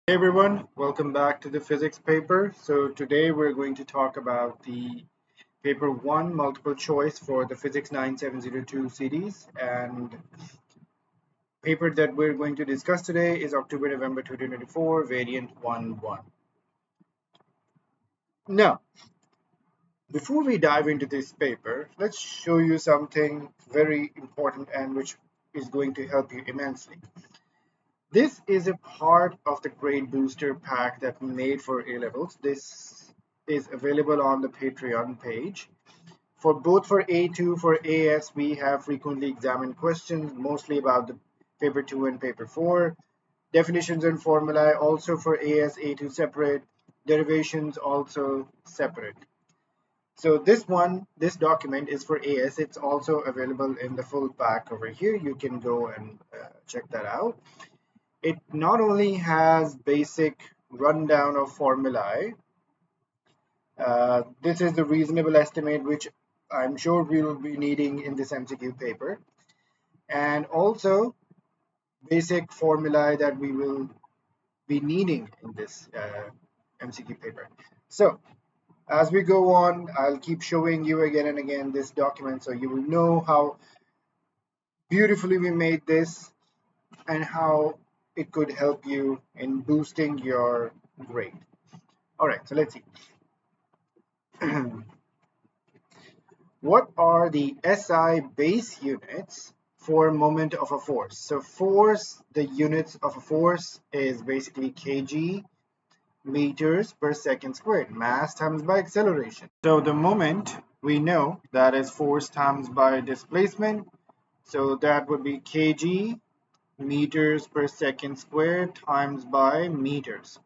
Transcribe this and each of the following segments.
Hey everyone, welcome back to the physics paper. So today we're going to talk about the paper 1 multiple choice for the physics 9702 series, and paper that we're going to discuss today is October-November 2024 variant 1-1. Now, before we dive into this paper, let's show you something very important and which is going to help you immensely. This is a part of the grade booster pack that we made for A levels. This is available on the Patreon page. For both for A2 for AS, we have frequently examined questions, mostly about the paper 2 and paper 4. Definitions and formulae also for AS, A2 separate. Derivations also separate. So this document is for AS. It's also available in the full pack over here. You can go and check that out. It not only has basic rundown of formulae, this is the reasonable estimate which I'm sure we will be needing in this MCQ paper, and also basic formulae that we will be needing in this MCQ paper. So as we go on, I'll keep showing you again and again this document so you will know how beautifully we made this and how it could help you in boosting your grade. All right, so let's see. What are the SI base units for moment of a force? So force, the units of a force is basically kg meters per second squared, mass times by acceleration. So the moment we know that is force times by displacement. So that would be kg meters per second squared times by meters.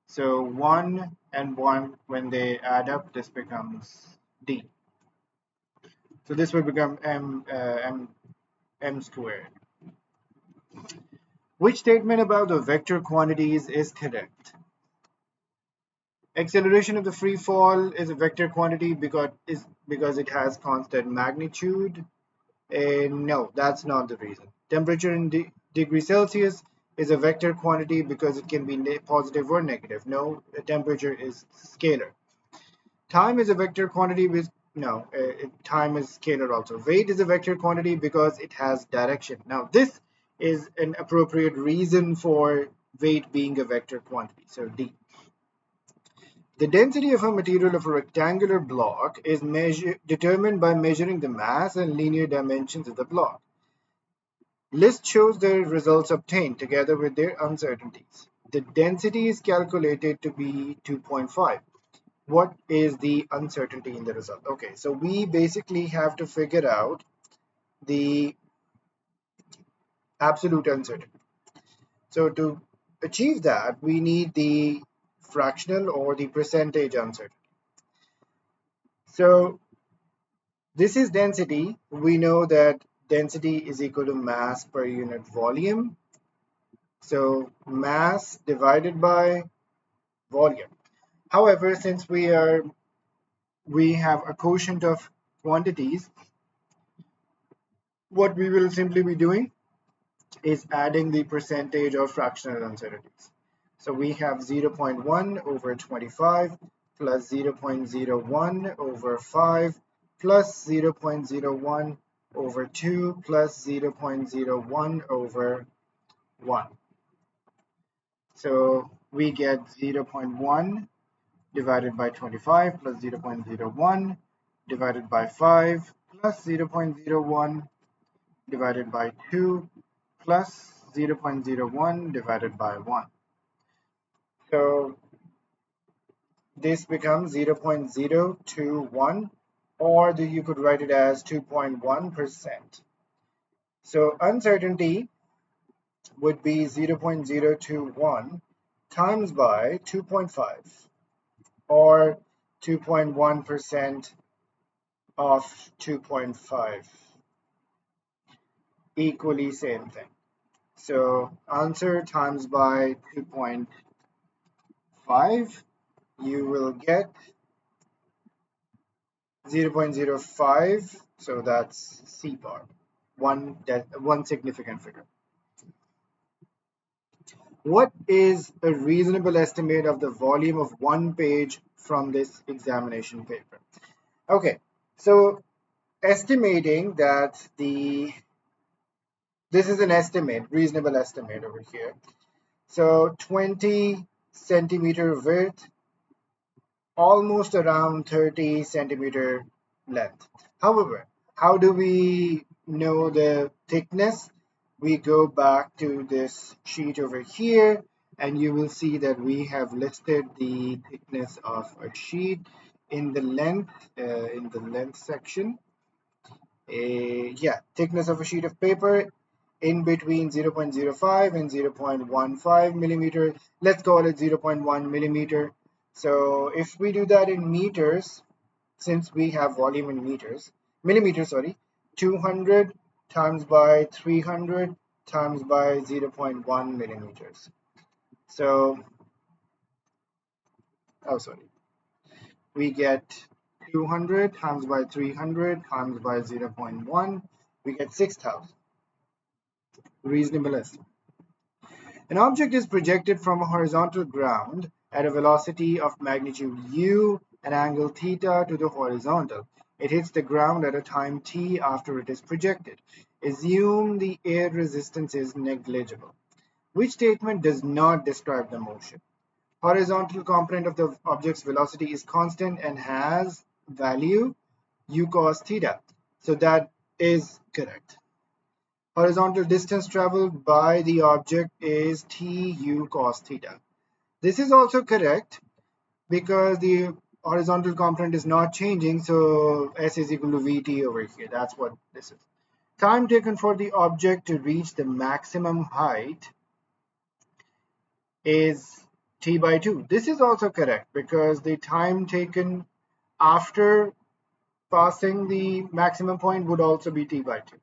So 1 and 1, when they add up, this becomes d. So this will become m squared. Which statement about the vector quantities is correct? Acceleration of the free fall is a vector quantity because it has constant magnitude. No, that's not the reason. Temperature in degree Celsius is a vector quantity because it can be positive or negative. No, the temperature is scalar. Time is a vector quantity with no, time is scalar also. Weight is a vector quantity because it has direction. Now this is an appropriate reason for weight being a vector quantity. So D. The density of a material of a rectangular block is determined by measuring the mass and linear dimensions of the block. List shows the results obtained together with their uncertainties. The density is calculated to be 2.5. What is the uncertainty in the result? Okay, so we basically have to figure out the absolute uncertainty. So to achieve that, we need the fractional or the percentage uncertainty. So this is density. We know that density is equal to mass per unit volume. So mass divided by volume. However, since we have a quotient of quantities, what we will simply be doing is adding the percentage of fractional uncertainties. So we have 0.1 over 25 plus 0.01 over 5 plus 0.01 over 2 plus 0.01 over 1. So we get 0.1 divided by 25 plus 0.01 divided by 5 plus 0.01 divided by 2 plus 0.01 divided by 1. So this becomes 0.021, or you could write it as 2.1%. So uncertainty would be 0.021 times by 2.5, or 2.1% of 2.5, equally same thing. So answer times by 2.5, you will get 0.05, so that's C bar, one significant figure. What is a reasonable estimate of the volume of one page from this examination paper? Okay, so estimating that this is an estimate, reasonable estimate over here. So 20 centimeter width, almost around 30 centimeter length. However, how do we know the thickness? We go back to this sheet over here, and you will see that we have listed the thickness of a sheet in the length section. Yeah, thickness of a sheet of paper in between 0.05 and 0.15 millimeter. Let's call it 0.1 millimeter. So if we do that in meters, since we have volume in millimeters, sorry, 200 times by 300 times by 0.1 millimeters. So, oh, sorry, we get 200 times by 300 times by 0.1, we get 6,000. Reasonable estimate. An object is projected from a horizontal ground at a velocity of magnitude u and angle theta to the horizontal. It hits the ground at a time t after it is projected. Assume the air resistance is negligible. Which statement does not describe the motion? Horizontal component of the object's velocity is constant and has value u cos theta. So that is correct. Horizontal distance traveled by the object is tu cos theta. This is also correct because the horizontal component is not changing, so S is equal to Vt over here. That's what this is. Time taken for the object to reach the maximum height is t by 2. This is also correct because the time taken after passing the maximum point would also be t by 2.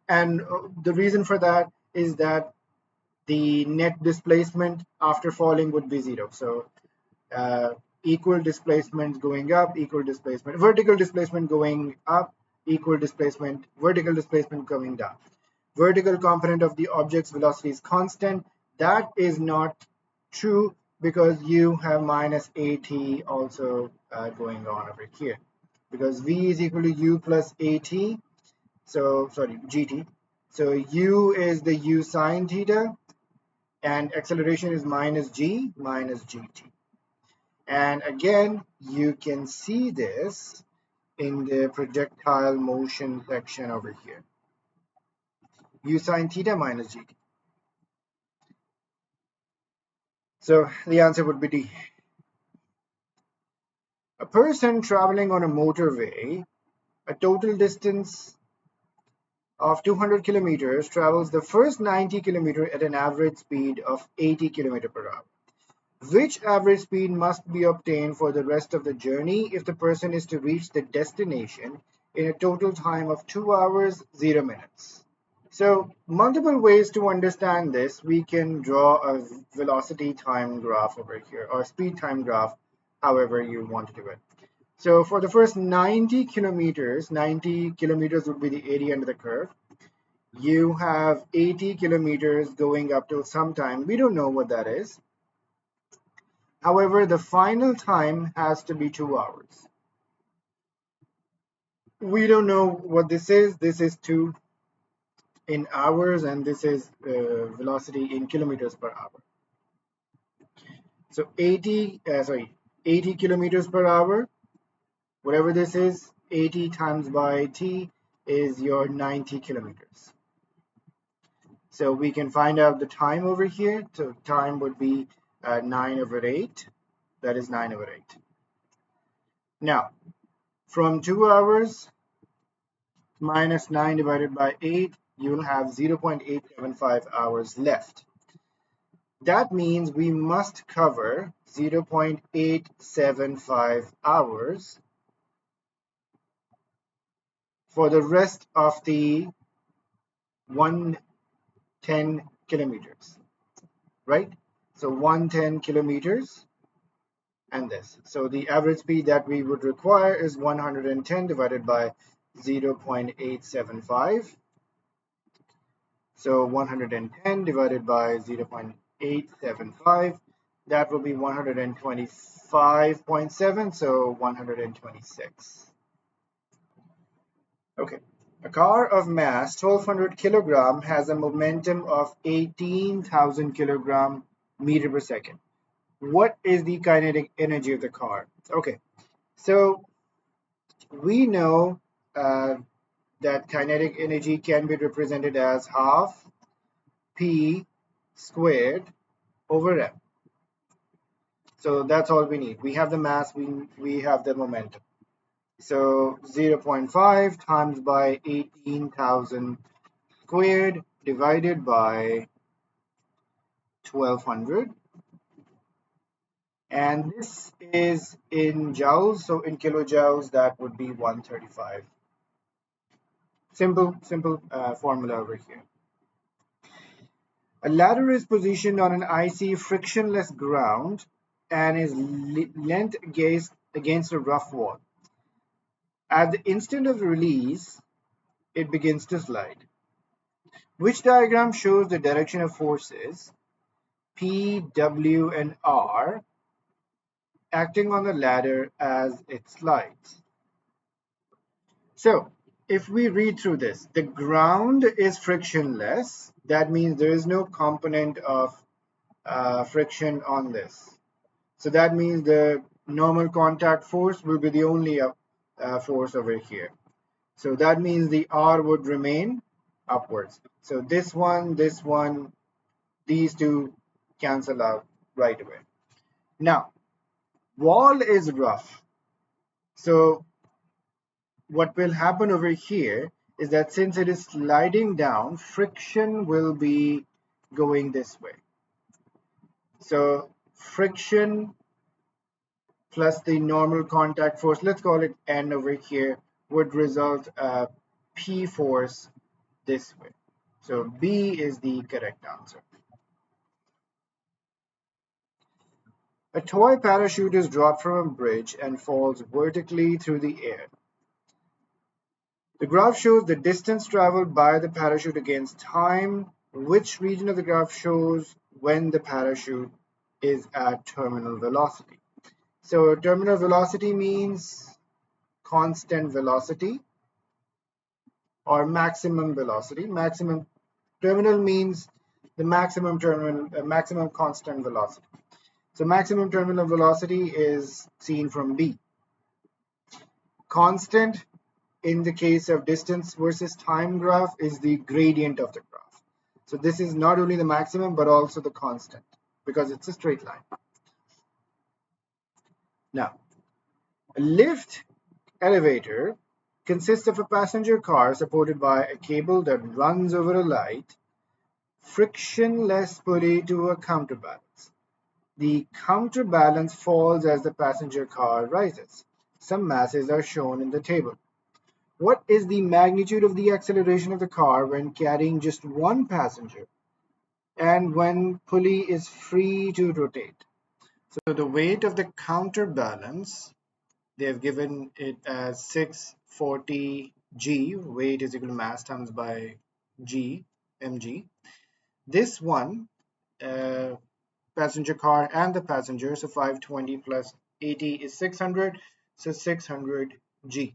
And the reason for that is that the net displacement after falling would be 0. So equal displacement going up, equal displacement, vertical displacement going up, equal displacement, vertical displacement coming down. Vertical component of the object's velocity is constant. That is not true because you have minus at also going on over here. Because v is equal to u plus at, so sorry, gt. So u is the u sine theta, and acceleration is minus g minus gt. And again, you can see this in the projectile motion section over here. U sine theta minus gt. So the answer would be D. A person traveling on a motorway, a total distance of 200 kilometers, travels the first 90 kilometers at an average speed of 80 kilometers per hour. Which average speed must be obtained for the rest of the journey if the person is to reach the destination in a total time of 2 hours, 0 minutes? So, multiple ways to understand this. We can draw a velocity time graph over here, or speed time graph, however you want to do it. So, for the first 90 kilometers would be the area under the curve. You have 80 kilometers going up till some time. We don't know what that is. However, the final time has to be 2 hours. We don't know what this is. This is 2 in hours, and this is velocity in kilometers per hour. So 80 kilometers per hour, whatever this is, 80 times by t is your 90 kilometers. So we can find out the time over here. So time would be 9/8. That is 9/8. Now, from 2 hours minus 9 divided by 8, you will have 0.875 hours left. That means we must cover 0.875 hours for the rest of the 110 kilometers, right? So 110 kilometers and this. So the average speed that we would require is 110 divided by 0.875. So 110 divided by 0.875, that will be 125.7, so 126. Okay, a car of mass 1200 kilogram has a momentum of 18,000 kilogram meter per second. What is the kinetic energy of the car? Okay, so we know uh, that kinetic energy can be represented as half p squared over m. So that's all we need. We have the mass, we have the momentum. So 0.5 times by 18,000 squared divided by 1200. And this is in joules, so in kilojoules, that would be 135. Simple formula over here. A ladder is positioned on an icy, frictionless ground and is leant against a rough wall. At the instant of release, it begins to slide. Which diagram shows the direction of forces P, W, and R acting on the ladder as it slides? So, if we read through this, the ground is frictionless. That means there is no component of friction on this. So that means the normal contact force will be the only force over here. So that means the R would remain upwards. So this one, these two cancel out right away. Now, wall is rough. So what will happen over here is that since it is sliding down, friction will be going this way. So friction plus the normal contact force, let's call it N over here, would result P force this way. So B is the correct answer. A toy parachute is dropped from a bridge and falls vertically through the air. The graph shows the distance traveled by the parachute against time. Which region of the graph shows when the parachute is at terminal velocity? So terminal velocity means constant velocity or maximum velocity. Maximum terminal means the maximum constant velocity. So maximum terminal velocity is seen from B. Constant in the case of distance versus time graph is the gradient of the graph. So this is not only the maximum but also the constant because it's a straight line. Now, a lift elevator consists of a passenger car supported by a cable that runs over a light, frictionless pulley to a counterbalance. The counterbalance falls as the passenger car rises. Some masses are shown in the table. What is the magnitude of the acceleration of the car when carrying just one passenger and when pulley is free to rotate? So the weight of the counterbalance, they have given it as 640 G. Weight is equal to mass times by G, mg. This one, passenger car and the passenger, so 520 plus 80 is 600, so 600 G.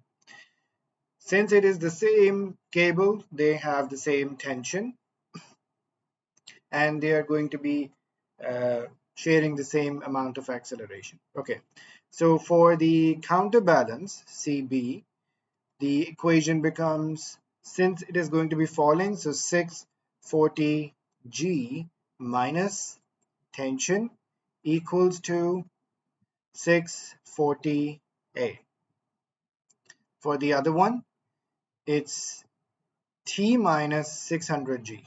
Since it is the same cable, they have the same tension and they are going to be sharing the same amount of acceleration. Okay, so for the counterbalance, CB, the equation becomes, since it is going to be falling, so 640 G minus tension equals to 640 A. For the other one, it's T minus 600 G,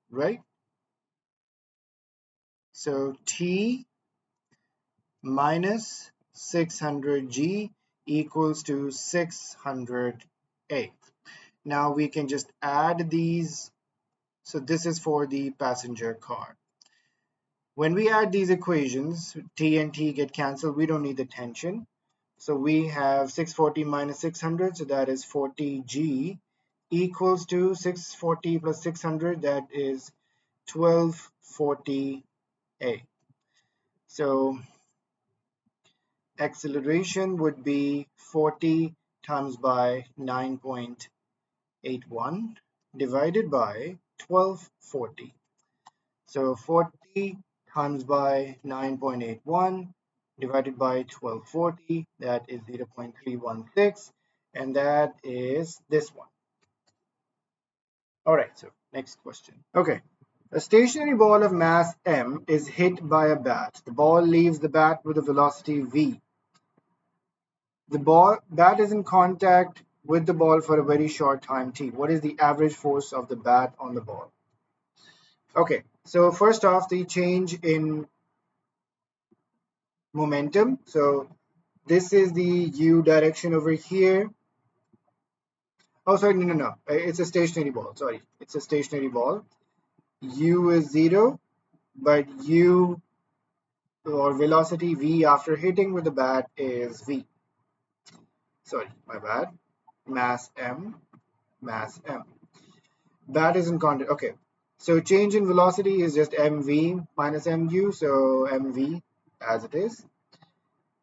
right? So T minus 600 G equals to 600 A. Now we can just add these. So this is for the passenger car. When we add these equations, T and T get cancelled. We don't need the tension. So we have 640 minus 600, so that is 40G equals to 640 plus 600, that is 1240 A. So acceleration would be 40 times by 9.81 divided by 1240. So 40 times by 9.81 divided by 1240, that is 0.316, and that is this one. All right, so next question. Okay, a stationary ball of mass m is hit by a bat. The ball leaves the bat with a velocity v. The bat is in contact with the ball for a very short time t. What is the average force of the bat on the ball? Okay, so first off, the change in momentum. So this is the u direction over here. Oh, sorry, no. It's a stationary ball. Sorry, it's a stationary ball. U is 0, but u or velocity v after hitting with the bat is v. Sorry, my bad. Mass m. Bat is in contact. Okay, so change in velocity is just mv minus mu. So mv as it is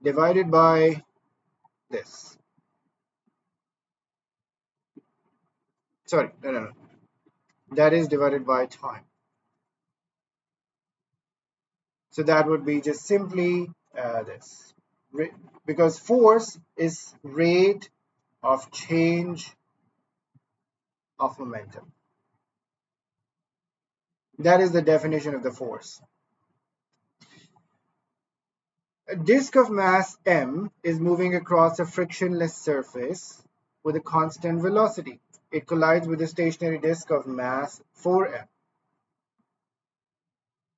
divided by this. Sorry, no. That is divided by time. So that would be just simply this. Because force is rate of change of momentum. That is the definition of the force. A disk of mass m is moving across a frictionless surface with a constant velocity. It collides with a stationary disk of mass 4m.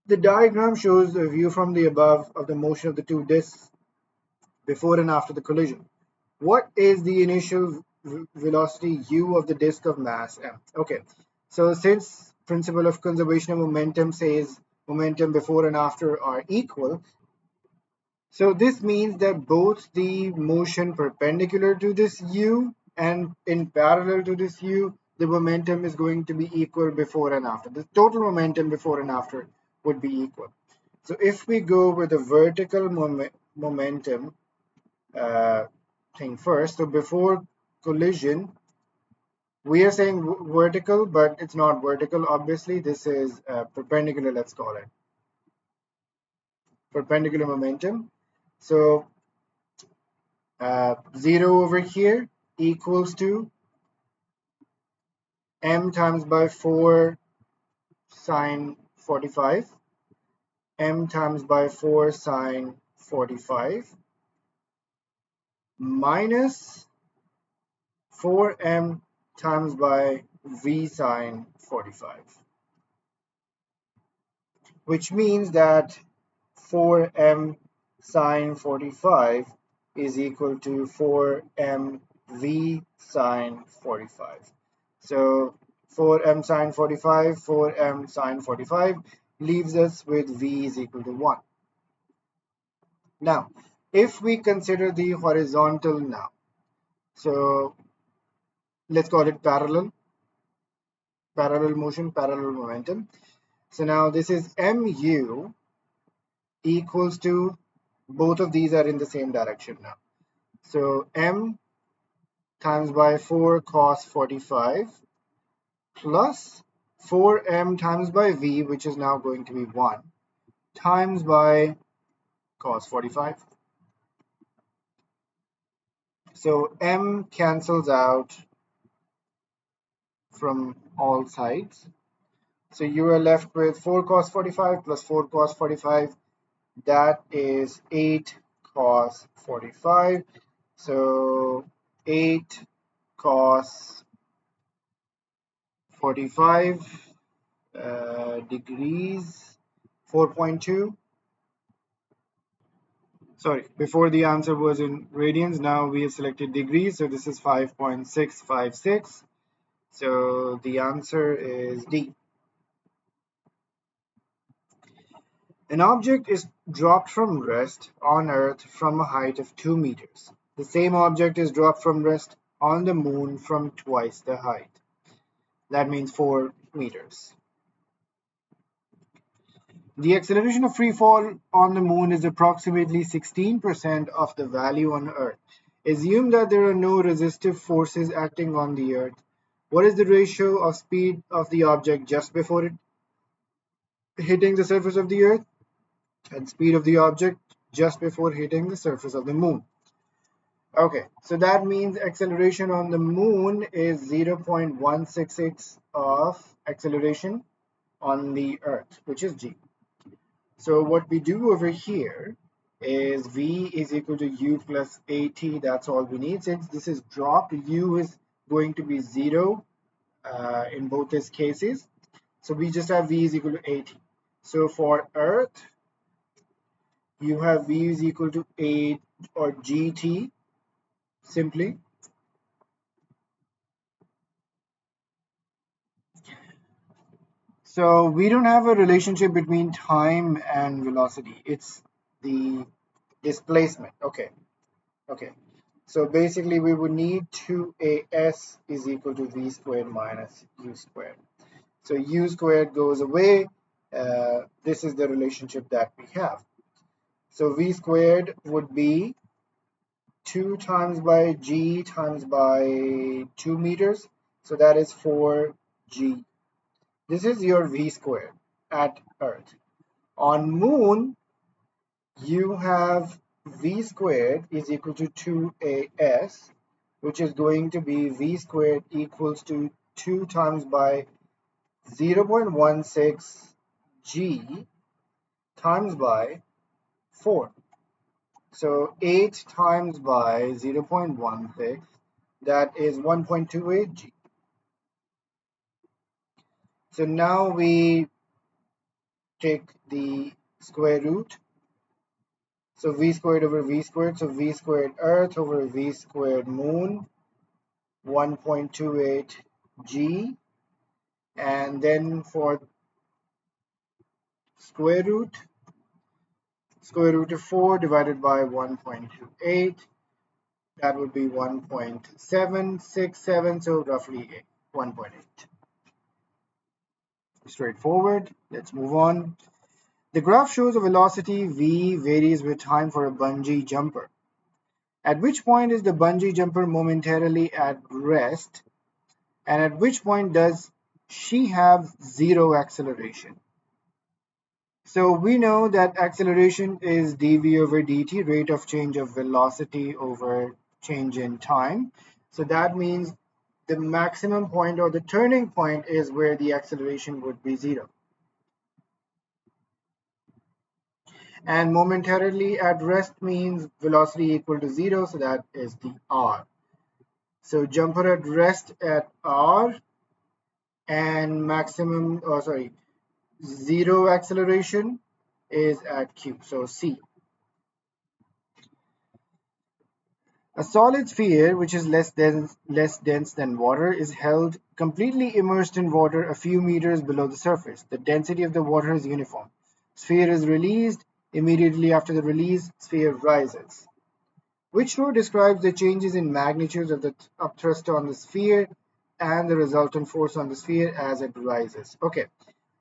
The diagram shows a view from the above of the motion of the two disks before and after the collision. What is the initial velocity u of the disk of mass m? Okay, so since principle of conservation of momentum says momentum before and after are equal, so this means that both the motion perpendicular to this u and in parallel to this u, the momentum is going to be equal before and after. The total momentum before and after would be equal. So if we go with the vertical momentum thing first, so before collision, we are saying vertical, but it's not vertical. Obviously, this is perpendicular, let's call it. Perpendicular momentum. So 0 over here equals to m times by 4 sine 45, m times by 4 sine 45 minus 4m times by v sine 45, which means that 4m sine 45 is equal to 4m v sine 45. So 4m sine 45, 4m sine 45 leaves us with v is equal to 1. Now, if we consider the horizontal now, so let's call it parallel motion, parallel momentum. So now this is mu equals to, both of these are in the same direction now. So m times by 4 cos 45 plus 4m times by v, which is now going to be 1, times by cos 45. So m cancels out from all sides. So you are left with 4 cos 45 plus 4 cos 45. That is 8 cos 45. So 8 cos 45 degrees, 4.2. Sorry, before the answer was in radians, now we have selected degrees, so this is 5.656. So the answer is D. An object is dropped from rest on Earth from a height of 2 meters. The same object is dropped from rest on the moon from twice the height. That means 4 meters. The acceleration of free fall on the moon is approximately 16% of the value on Earth. Assume that there are no resistive forces acting on the Earth. What is the ratio of speed of the object just before it hitting the surface of the Earth and speed of the object just before hitting the surface of the moon? Okay, so that means acceleration on the moon is 0.166 of acceleration on the Earth, which is g. So what we do over here is v is equal to u plus at. That's all we need. Since this is dropped, u is going to be 0 in both these cases. So we just have v is equal to at. So for Earth, you have v is equal to 8 or gt simply. So we don't have a relationship between time and velocity. It's the displacement. Okay. So basically we would need 2as is equal to v squared minus u squared. So u squared goes away. This is the relationship that we have. So v squared would be 2 times by g times by 2 meters. So that is 4g. This is your v squared at Earth. On moon, you have v squared is equal to 2as, which is going to be v squared equals to 2 times by 0.16 g times by 4. So 8 times by 0.16, that is 1.28 g. So now we take the square root. So v squared over v squared, so v squared Earth over v squared moon, 1.28 g, and then for square root of 4 divided by 1.28, that would be 1.767, so roughly 1.8. Straightforward. Let's move on. The graph shows a velocity v varies with time for a bungee jumper. At which point is the bungee jumper momentarily at rest, and at which point does she have zero acceleration? So we know that acceleration is dv over dt, rate of change of velocity over change in time. So that means the maximum point or the turning point is where the acceleration would be 0. And momentarily at rest means velocity equal to 0, so that is the r. So jumper at rest at r and maximum, oh sorry, 0 acceleration is at q, so c. A solid sphere, which is less dense than water, is held completely immersed in water a few meters below the surface. The density of the water is uniform. Sphere is released. Immediately after the release, sphere rises. Which law describes the changes in magnitudes of the upthrust on the sphere and the resultant force on the sphere as it rises? Okay,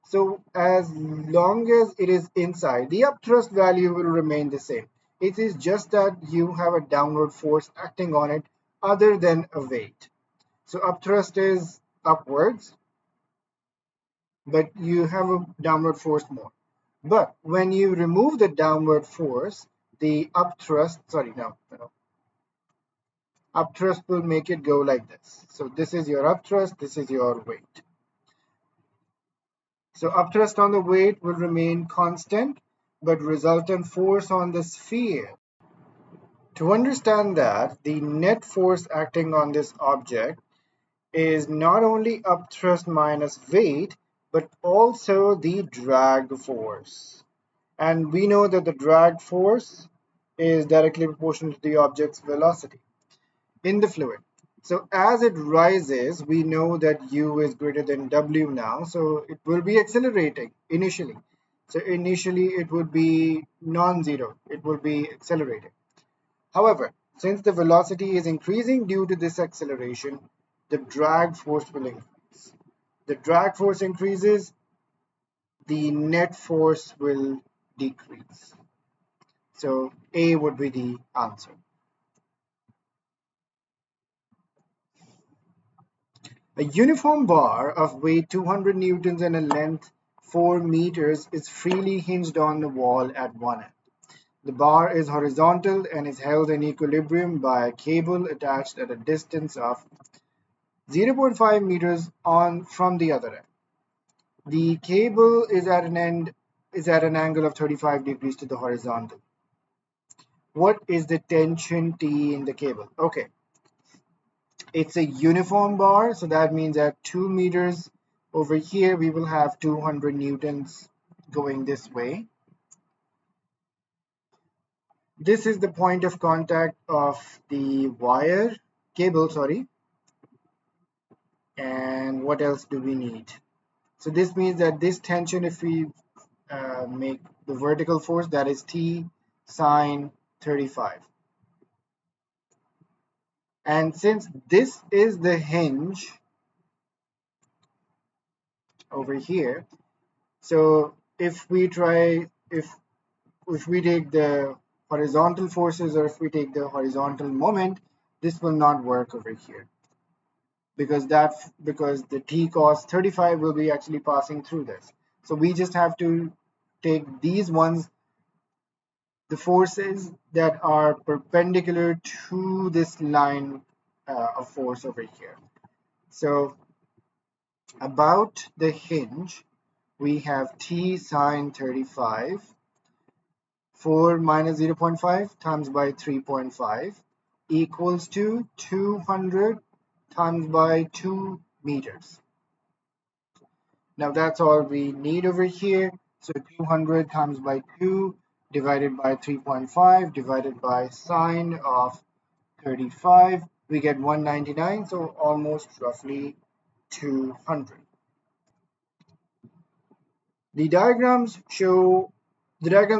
so as long as it is inside, the upthrust value will remain the same. It is just that you have a downward force acting on it other than a weight. So upthrust is upwards, but you have a downward force more. But when you remove the downward force, the upthrust, upthrust will make it go like this. So this is your upthrust, this is your weight. So upthrust on the weight will remain constant, but resultant force on the sphere. To understand that, the net force acting on this object is not only upthrust minus weight, but also the drag force. And we know that the drag force is directly proportional to the object's velocity in the fluid. So as it rises, we know that u is greater than w now, so it will be accelerating initially. So initially it would be non-zero, it will be accelerating. However, since the velocity is increasing due to this acceleration, the drag force will increase. the drag force increases, the net force will decrease. So A would be the answer. A uniform bar of weight 200 newtons and a length 4 meters is freely hinged on the wall at one end. The bar is horizontal and is held in equilibrium by a cable attached at a distance of 0.5 meters on from the other end. The cable is at an angle of 35 degrees to the horizontal. What is the tension T in the cable? Okay, it's a uniform bar, so that means at 2 meters over here we will have 200 newtons going this way. This is the point of contact of the cable, sorry. And what else do we need? So this means that this tension, if we make the vertical force, that is T sine 35. And since this is the hinge over here, so if we take the horizontal forces, or if we take the horizontal moment, this will not work over here, because the T cos 35 will be actually passing through this. So we just have to take these ones, the forces that are perpendicular to this line of force over here. So about the hinge, we have T sine 35, 4 minus 0.5 times by 3.5 equals to 200 times by 2 meters. Now that's all we need over here. So 200 times by 2 divided by 3.5 divided by sine of 35, we get 199, so almost roughly 200. The diagrams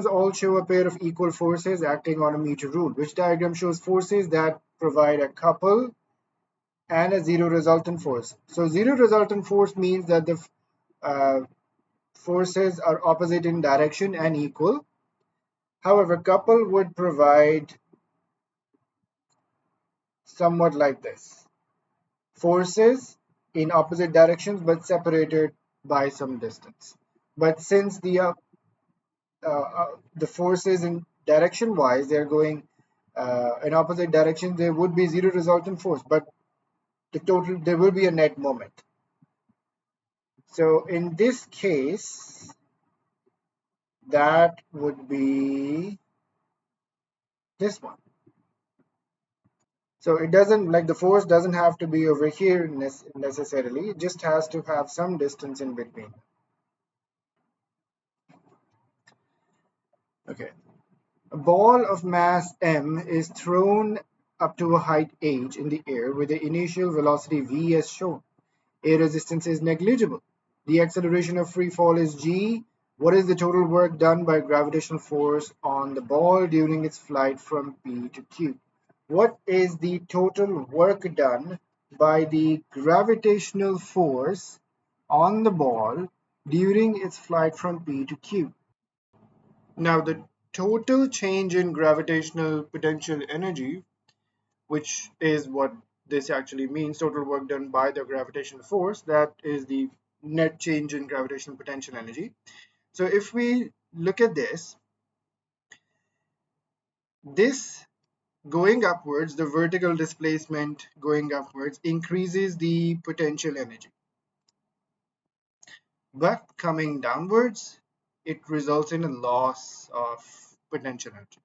all show a pair of equal forces acting on a meter rule. Which diagram shows forces that provide a couple and a zero resultant force? So zero resultant force means that the forces are opposite in direction and equal. However, couple would provide somewhat like this. Forces in opposite directions but separated by some distance. But since the forces in direction wise they're going in opposite directions, there would be zero resultant force, but there will be a net moment. So in this case, that would be this one. So it doesn't, like, the force doesn't have to be over here necessarily, it just has to have some distance in between. Okay. A ball of mass m is thrown up to a height h in the air with the initial velocity v as shown. Air resistance is negligible. The acceleration of free fall is g. What is the total work done by gravitational force on the ball during its flight from P to Q? What is the total work done by the gravitational force on the ball during its flight from P to Q? Now, the total change in gravitational potential energy, which is what this actually means, total work done by the gravitational force, that is the net change in gravitational potential energy. So if we look at this going upwards, the vertical displacement going upwards increases the potential energy. But coming downwards, it results in a loss of potential energy.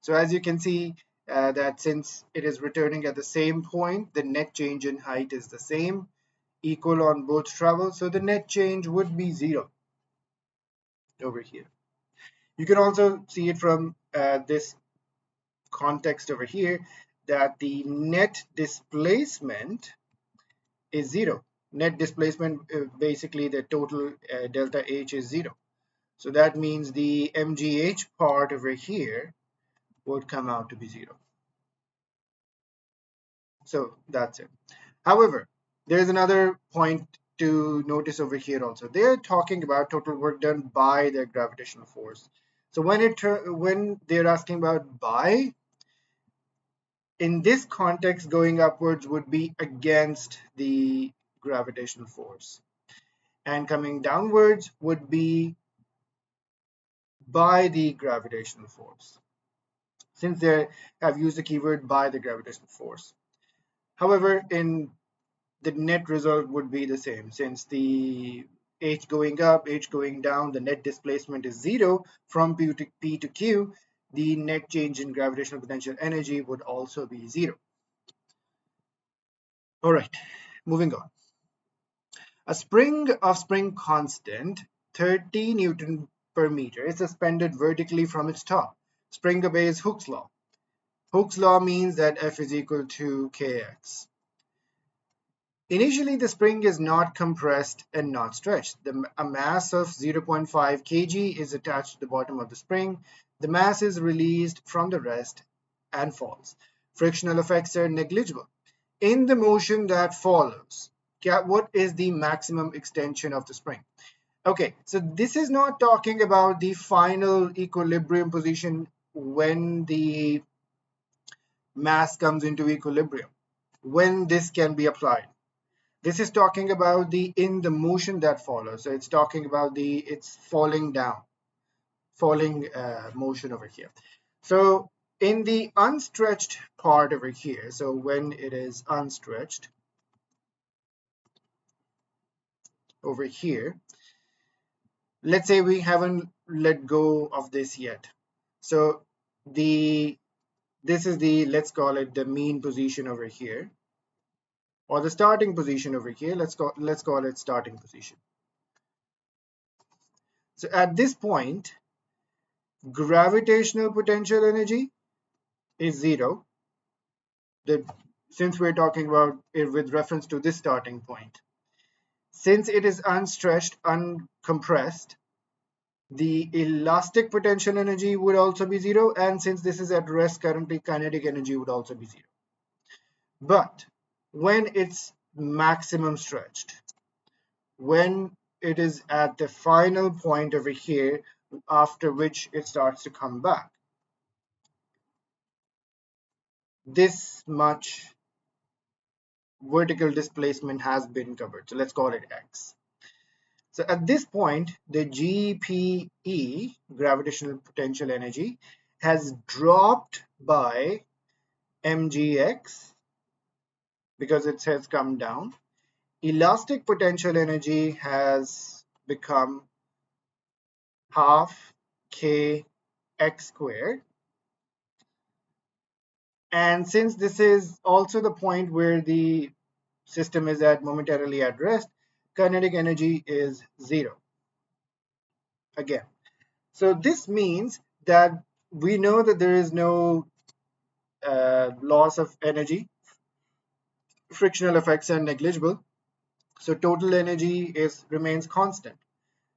So as you can see, that since it is returning at the same point, the net change in height is the same, equal on both travel, so the net change would be zero over here. You can also see it from this context over here, that the net displacement is zero. Net displacement, basically the total delta H is zero. So that means the MGH part over here would come out to be zero. So that's it. However, there is another point to notice over here also. They're talking about total work done by their gravitational force. So when they're asking about by, in this context, going upwards would be against the gravitational force, and coming downwards would be by the gravitational force, since they have used the keyword by the gravitational force. However, in the net result would be the same, since the h going up, h going down, the net displacement is zero from P to Q, the net change in gravitational potential energy would also be zero. All right, moving on. A spring of spring constant 30 Newton per meter is suspended vertically from its top. Spring obeys Hooke's law. Hooke's law means that F is equal to kx. Initially, the spring is not compressed and not stretched. A mass of 0.5 kg is attached to the bottom of the spring. The mass is released from the rest and falls. Frictional effects are negligible. In the motion that follows, what is the maximum extension of the spring? Okay, so this is not talking about the final equilibrium position when the mass comes into equilibrium, when this can be applied. This is talking about in the motion that follows. So it's talking about it's falling down, falling motion over here. So in the unstretched part over here, so when it is unstretched over here, let's say we haven't let go of this yet. So this is let's call it the mean position over here, or the starting position over here. Let's call it starting position. So at this point, gravitational potential energy is zero. Since we're talking about it with reference to this starting point, since it is unstretched, uncompressed, the elastic potential energy would also be zero, and since this is at rest currently, kinetic energy would also be zero. But when it's maximum stretched, when it is at the final point over here, after which it starts to come back, this much vertical displacement has been covered. So let's call it x. So at this point, the GPE, gravitational potential energy, has dropped by mgx because it has come down. Elastic potential energy has become half kx squared. And since this is also the point where the system is momentarily at rest, kinetic energy is zero again. So this means that we know that there is no loss of energy. Frictional effects are negligible. So total energy remains constant.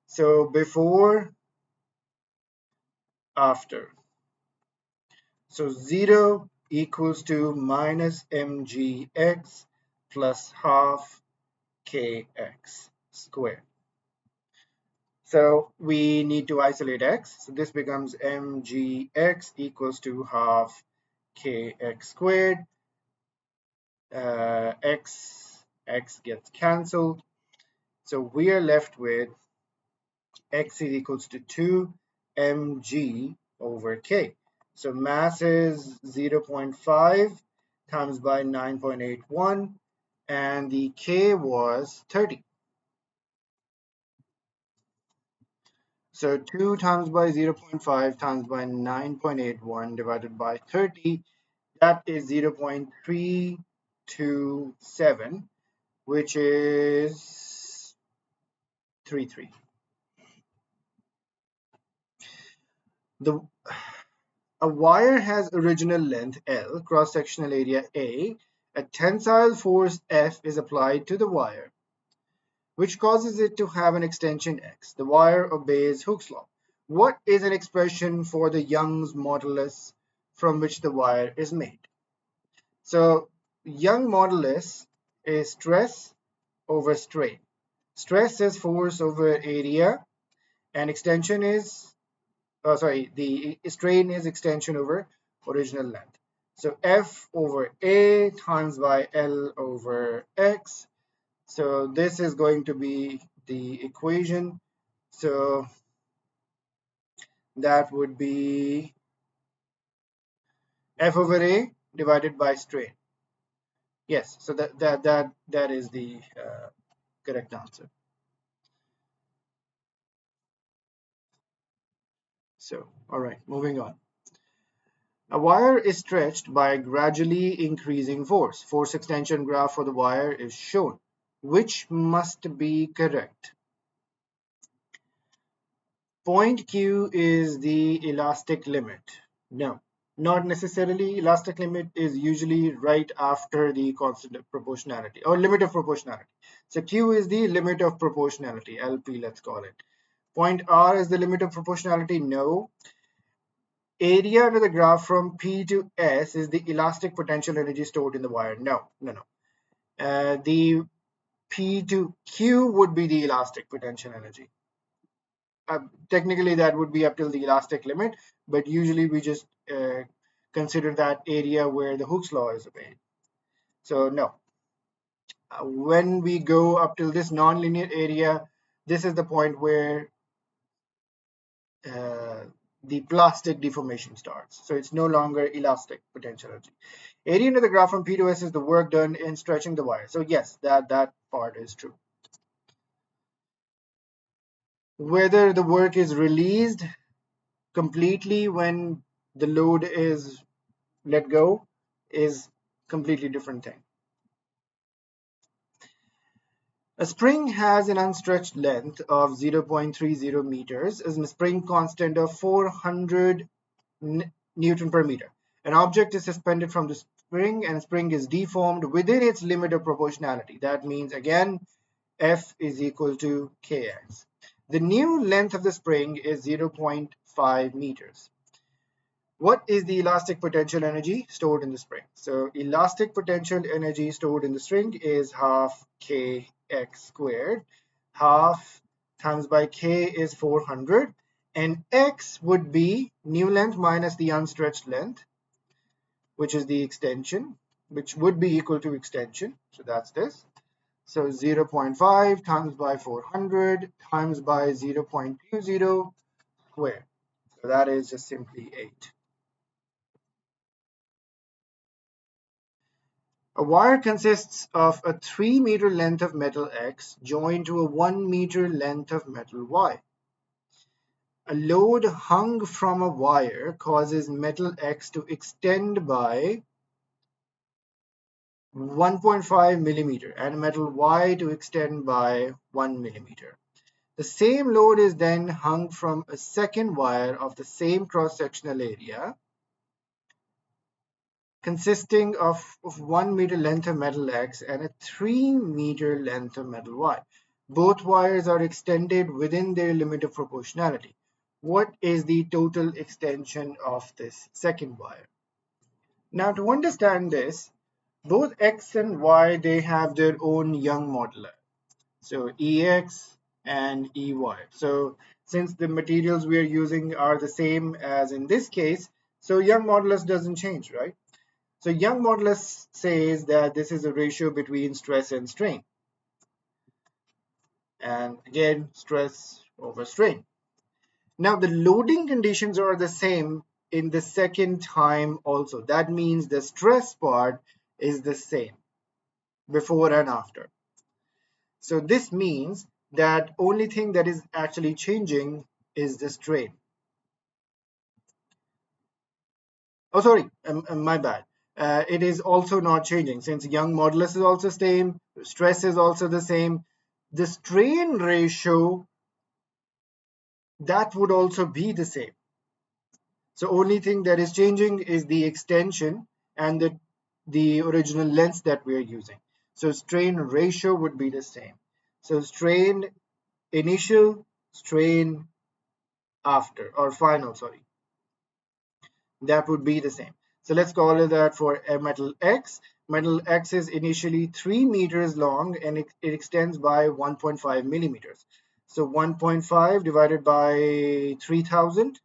So before, after. So 0 equals to minus mgx plus half kx squared. So we need to isolate x. So this becomes mgx equals to half kx squared. X gets cancelled. So we are left with x is equals to 2 mg over k. So mass is 0.5 times by 9.81, and the k was 30. So 2 times by 0.5 times by 9.81 divided by 30, that is 0.327, which is 33. A wire has original length L, cross-sectional area A. A tensile force F is applied to the wire, which causes it to have an extension X. The wire obeys Hooke's law. What is an expression for the Young's modulus from which the wire is made? So Young modulus is stress over strain. Stress is force over area, and extension is, the strain is extension over original length. So F over A times by L over X. So this is going to be the equation. So that would be F over A divided by strain. Yes, so that is the correct answer. So, all right, moving on. A wire is stretched by a gradually increasing force. Force extension graph for the wire is shown. Which must be correct? Point Q is the elastic limit. No, not necessarily. Elastic limit is usually right after the constant of proportionality or limit of proportionality. So Q is the limit of proportionality, LP, let's call it. Point R is the limit of proportionality. No. Area under the graph from P to S is the elastic potential energy stored in the wire. No, no, no. The P to Q would be the elastic potential energy. Technically, that would be up till the elastic limit, but usually we just consider that area where the Hooke's law is obeyed. So no. When we go up till this nonlinear area, this is the point where uh, the plastic deformation starts. So it's no longer elastic potential energy. Area under the graph from P to S is the work done in stretching the wire. So yes, that part is true. Whether the work is released completely when the load is let go is completely different thing. A spring has an unstretched length of 0.30 meters, a spring constant of 400 Newton per meter. An object is suspended from the spring and spring is deformed within its limit of proportionality. That means again F is equal to Kx. The new length of the spring is 0.5 meters. What is the elastic potential energy stored in the spring? So elastic potential energy stored in the string is half kx squared. Half times by k is 400, and x would be new length minus the unstretched length, which is the extension, which would be equal to extension. So that's this. So 0.5 times by 400 times by 0.20 squared. So that is just simply 8. A wire consists of a 3-meter length of metal X joined to a 1-meter length of metal Y. A load hung from a wire causes metal X to extend by 1.5 millimeter and metal Y to extend by 1 millimeter. The same load is then hung from a second wire of the same cross-sectional area consisting of 1 meter length of metal X and a 3 meter length of metal Y. Both wires are extended within their limit of proportionality. What is the total extension of this second wire? Now to understand this, both X and Y, they have their own Young moduli. So EX and EY. So since the materials we are using are the same as in this case, so Young modulus doesn't change, right? So Young modulus says that this is a ratio between stress and strain. And again, stress over strain. Now the loading conditions are the same in the second time also. That means the stress part is the same before and after. So this means that only thing that is actually changing is the strain. Oh, sorry, my bad. It is also not changing since Young modulus is also same, stress is also the same. The strain ratio, that would also be the same. So only thing that is changing is the extension and the original length that we are using. So strain ratio would be the same. So strain initial, strain after, or final, sorry. That would be the same. So let's call it that for a metal X. metal X is initially 3 meters long and it extends by 1.5 millimeters. So 1.5 divided by 3000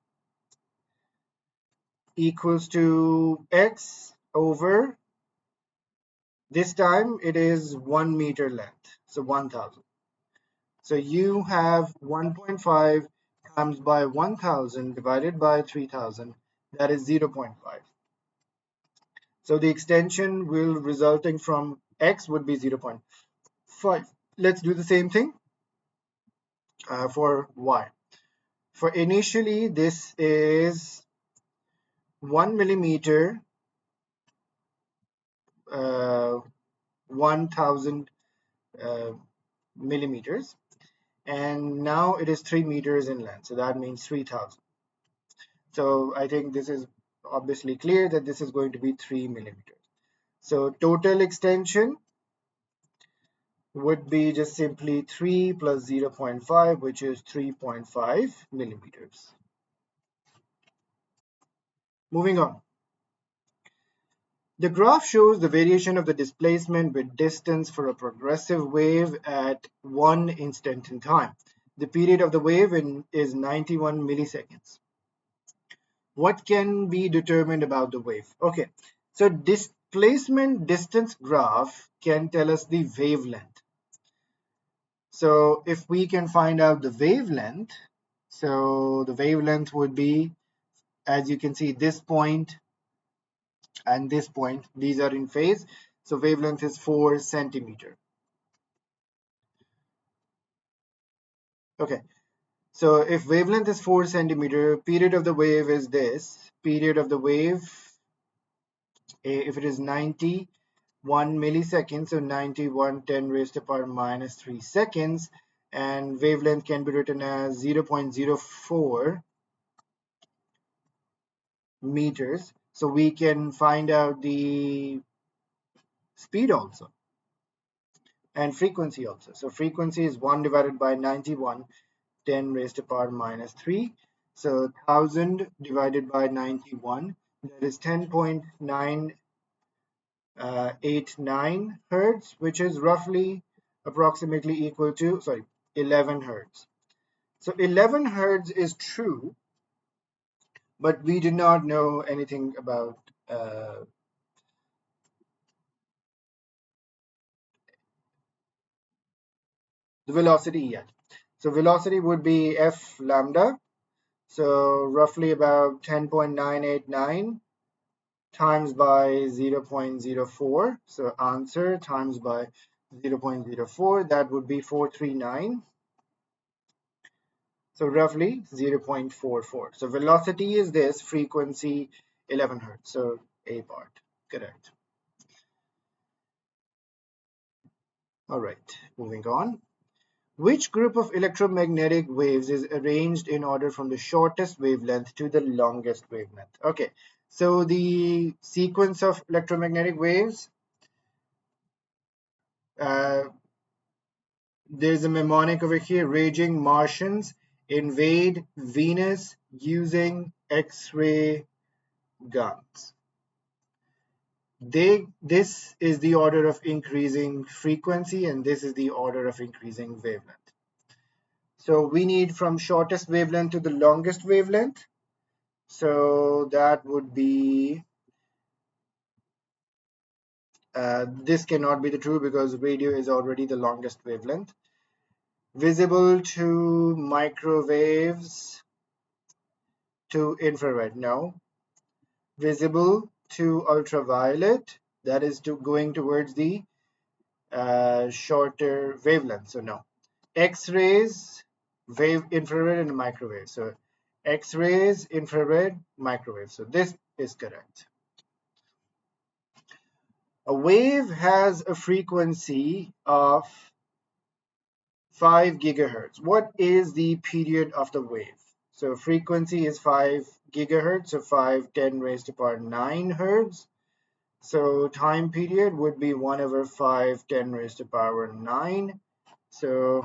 equals to X over, this time it is 1 meter length, so 1000. So you have 1.5 times by 1000 divided by 3000, that is 0.5. So the extension will resulting from X would be 0.5. Let's do the same thing for Y. For initially, this is 1 millimeter, 1000 uh, millimeters, and now it is 3 meters in length, so that means 3000. So I think this is obviously clear that this is going to be 3 millimeters. So total extension would be just simply 3 plus 0.5, which is 3.5 millimeters. Moving on. The graph shows the variation of the displacement with distance for a progressive wave at one instant in time. The period of the wave is 91 milliseconds. What can be determined about the wave? Okay, so displacement distance graph can tell us the wavelength. So if we can find out the wavelength, so the wavelength would be, as you can see, this point and this point, these are in phase. So wavelength is 4 centimeter. Okay, so if wavelength is 4 centimeter, period of the wave is this. Period of the wave, if it is 91 milliseconds, so 91 10 raised to the power minus 3 seconds, and wavelength can be written as 0.04 meters. So we can find out the speed also and frequency also. So frequency is 1 divided by 91, 10 raised to the power minus 3. So 1000 divided by 91, that is 10.989 hertz, which is roughly approximately equal to, 11 hertz. So 11 hertz is true, but we do not know anything about the velocity yet. So velocity would be f lambda. So roughly about 10.989 times by 0.04. So answer times by 0.04, that would be 439. So roughly 0.44. So velocity is this, frequency 11 hertz. So A part, correct. All right, moving on. Which group of electromagnetic waves is arranged in order from the shortest wavelength to the longest wavelength? Okay, so the sequence of electromagnetic waves, there's a mnemonic over here. Raging Martians invade Venus using X-ray guns. This is the order of increasing frequency, and this is the order of increasing wavelength. So we need from shortest wavelength to the longest wavelength. So that would be, this cannot be the true because radio is already the longest wavelength. Visible to microwaves to infrared, no. Visible to ultraviolet, that is going towards the shorter wavelength, so no. X-rays, infrared and microwave. So X-rays, infrared, microwave. So this is correct. A wave has a frequency of 5 gigahertz. What is the period of the wave? So frequency is 5 gigahertz, so 5 10 raised to the power 9 hertz. So time period would be 1 over 5 10 raised to the power 9. So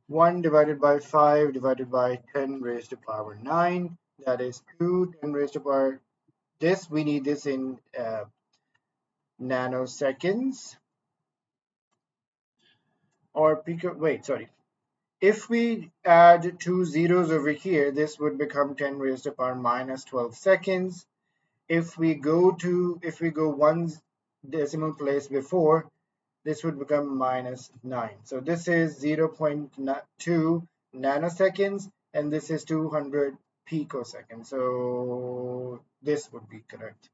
1 divided by 5 divided by 10 raised to the power 9, that is 2 10 raised to the power this, we need this in nanoseconds or pico. Wait, sorry. If we add two zeros over here, this would become 10 raised to the power minus 12 seconds. If we go one decimal place before, this would become minus 9. So this is 0.2 nanoseconds, and this is 200 picoseconds. So this would be correct.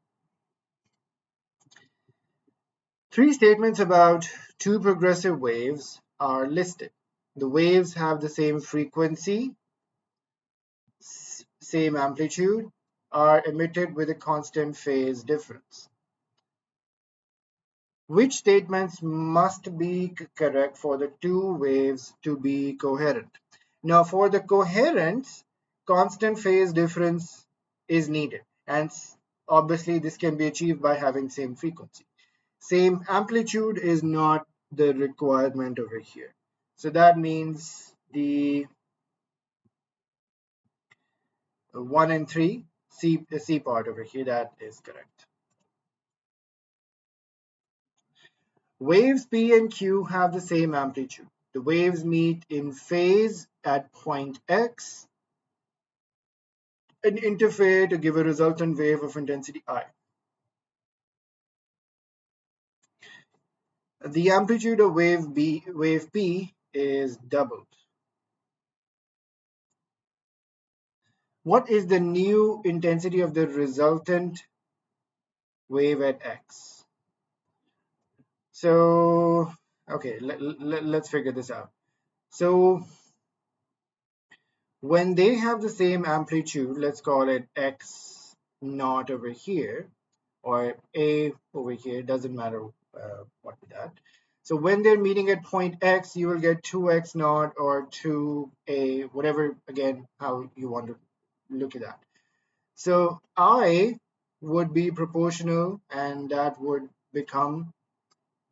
Three statements about two progressive waves are listed. The waves have the same frequency, same amplitude, are emitted with a constant phase difference. Which statements must be correct for the two waves to be coherent? Now, for the coherence, constant phase difference is needed, and obviously this can be achieved by having same frequency. Same amplitude is not the requirement over here. So that means the 1 and 3, the C part over here, that is correct. Waves P and Q have the same amplitude. The waves meet in phase at point X and interfere to give a resultant wave of intensity I. The amplitude of wave P is doubled. What is the new intensity of the resultant wave at X? So, okay, let's figure this out. So, when they have the same amplitude, let's call it X naught over here, or A over here, doesn't matter what with that. So when they're meeting at point X, you will get 2x naught or 2a, whatever, again, how you want to look at that. So I would be proportional, and that would become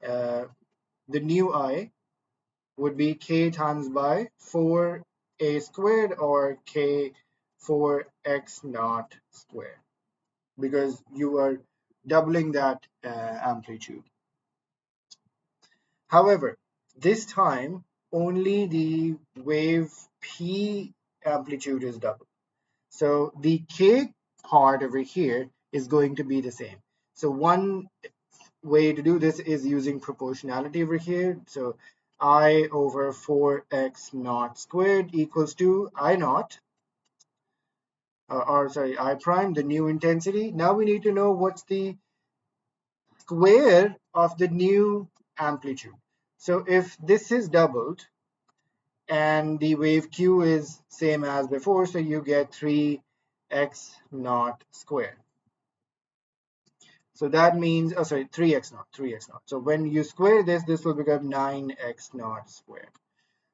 the new I would be k times by 4a squared or k 4x naught squared, because you are doubling that amplitude. However, this time only the wave P amplitude is doubled. So the K part over here is going to be the same. So one way to do this is using proportionality over here. So I over 4x naught squared equals to I naught, or sorry, I prime, the new intensity. Now we need to know what's the square of the new amplitude. So if this is doubled and the wave q is same as before, so you get 3x naught squared. So that means, oh sorry, 3x naught. So when you square this, this will become 9x naught squared.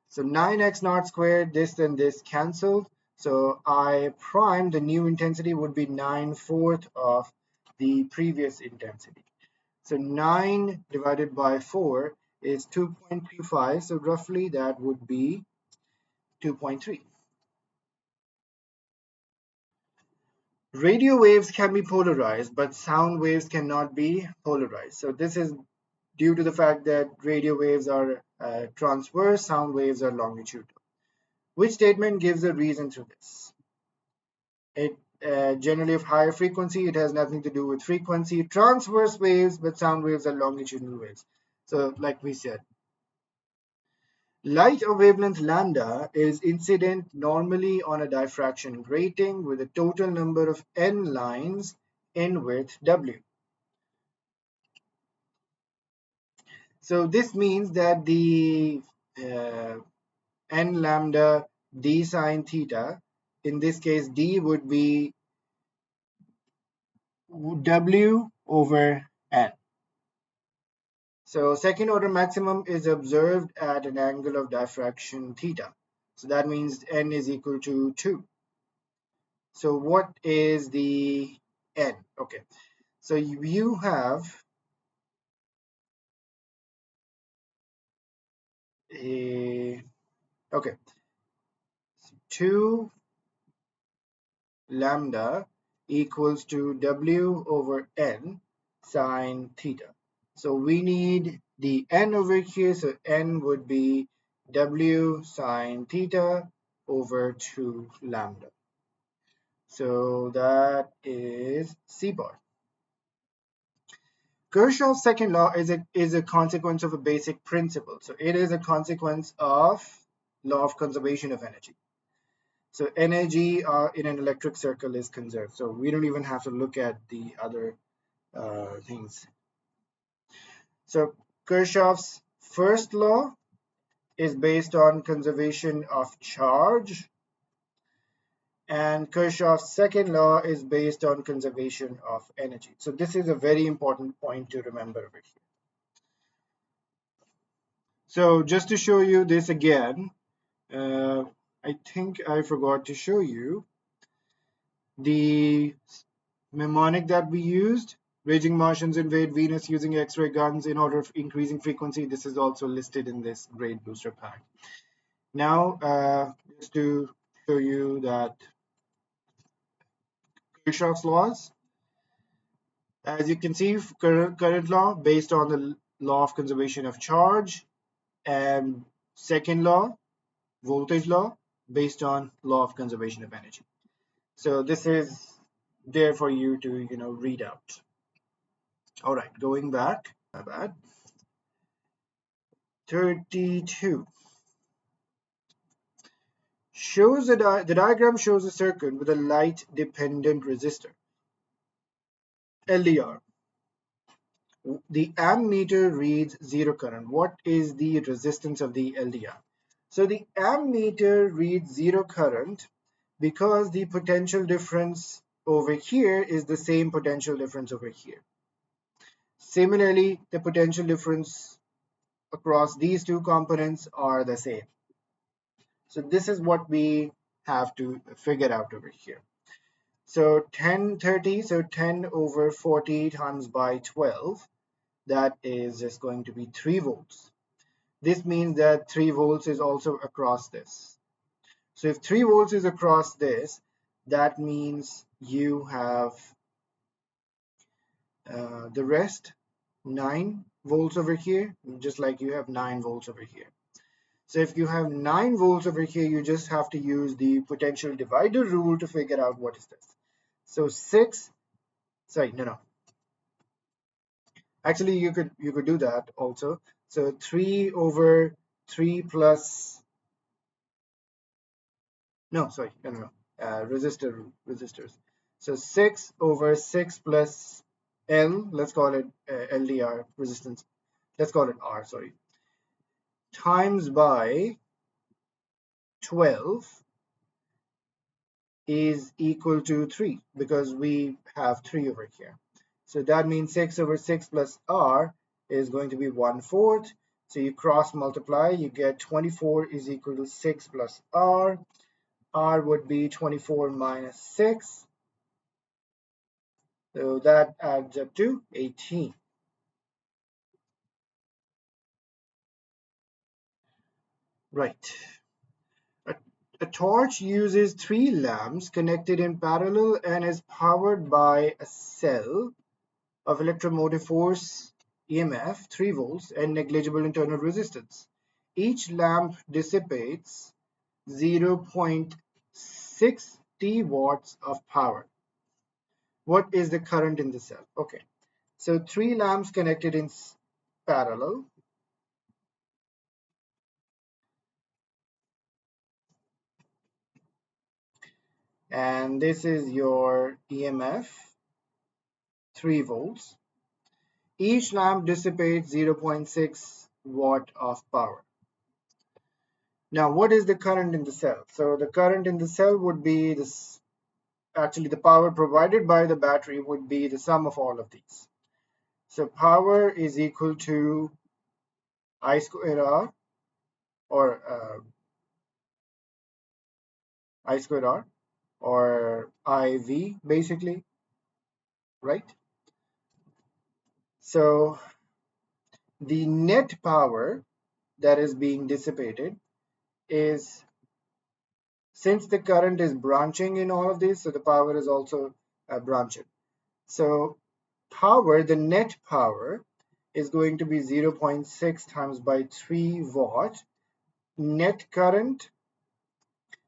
So 9x naught squared, this and this canceled. So I prime, the new intensity would be 9/4 of the previous intensity. So 9 divided by 4 is 2.25. So roughly that would be 2.3. Radio waves can be polarized, but sound waves cannot be polarized. So this is due to the fact that radio waves are transverse, sound waves are longitudinal. Which statement gives a reason to this? It generally of higher frequency, it has nothing to do with frequency. Transverse waves, but sound waves are longitudinal waves. So like we said, light of wavelength lambda is incident normally on a diffraction grating with a total number of n lines in width w. So this means that the n lambda d sine theta, in this case d would be w over n. So second order maximum is observed at an angle of diffraction theta. So that means n is equal to 2. So what is the n? Okay, so you have a, okay, 2 lambda equals to W over N sine theta. So we need the N over here, so N would be W sine theta over 2 lambda. So that is C bar. Kirchhoff's second law is a consequence of a basic principle. So it is a consequence of law of conservation of energy. So energy in an electric circle is conserved. So we don't even have to look at the other things. So Kirchhoff's first law is based on conservation of charge, and Kirchhoff's second law is based on conservation of energy. So this is a very important point to remember over here. So just to show you this again, I think I forgot to show you the mnemonic that we used. Raging Martians invade Venus using X-ray guns in order of increasing frequency. This is also listed in this grade booster pack. Now, just to show you that Kirchhoff's laws, as you can see, current law based on the law of conservation of charge, and second law, voltage law, based on law of conservation of energy. So this is there for you to read out. All right, going back, my bad. 32 shows the diagram shows a circuit with a light dependent resistor, LDR. The ammeter reads zero current. What is the resistance of the LDR? So the ammeter reads zero current because the potential difference over here is the same potential difference over here. Similarly, the potential difference across these two components are the same. So this is what we have to figure out over here. So 1030, so 10 over 40 times by 12, that is just going to be 3 volts. This means that 3 volts is also across this. So if 3 volts is across this, that means you have the rest 9 volts over here, just like you have 9 volts over here. So if you have 9 volts over here, you just have to use the potential divider rule to figure out what is this. So 6, sorry, no. Actually, you could do that also. So 3 over 3 plus, no, sorry, no. Resistors. So 6 over 6 plus L, let's call it LDR resistance. Let's call it R, sorry. Times by 12 is equal to 3 because we have 3 over here. So that means 6 over 6 plus R is going to be 1/4. So you cross multiply, you get 24 is equal to 6 plus R. R would be 24 minus 6. So that adds up to 18. Right. A torch uses 3 lamps connected in parallel and is powered by a cell of electromotive force, EMF, 3 volts, and negligible internal resistance. Each lamp dissipates 0.6 T watts of power. What is the current in the cell? Okay, so 3 lamps connected in parallel. And this is your EMF, 3 volts. Each lamp dissipates 0.6 watt of power. Now, what is the current in the cell? So the current in the cell would be this, actually the power provided by the battery would be the sum of all of these. So power is equal to I squared R, or I squared R, or IV basically, right? So the net power that is being dissipated is, since the current is branching in all of these, so the power is also branch it. So power, the net power, is going to be 0.6 times by 3 watt. Net current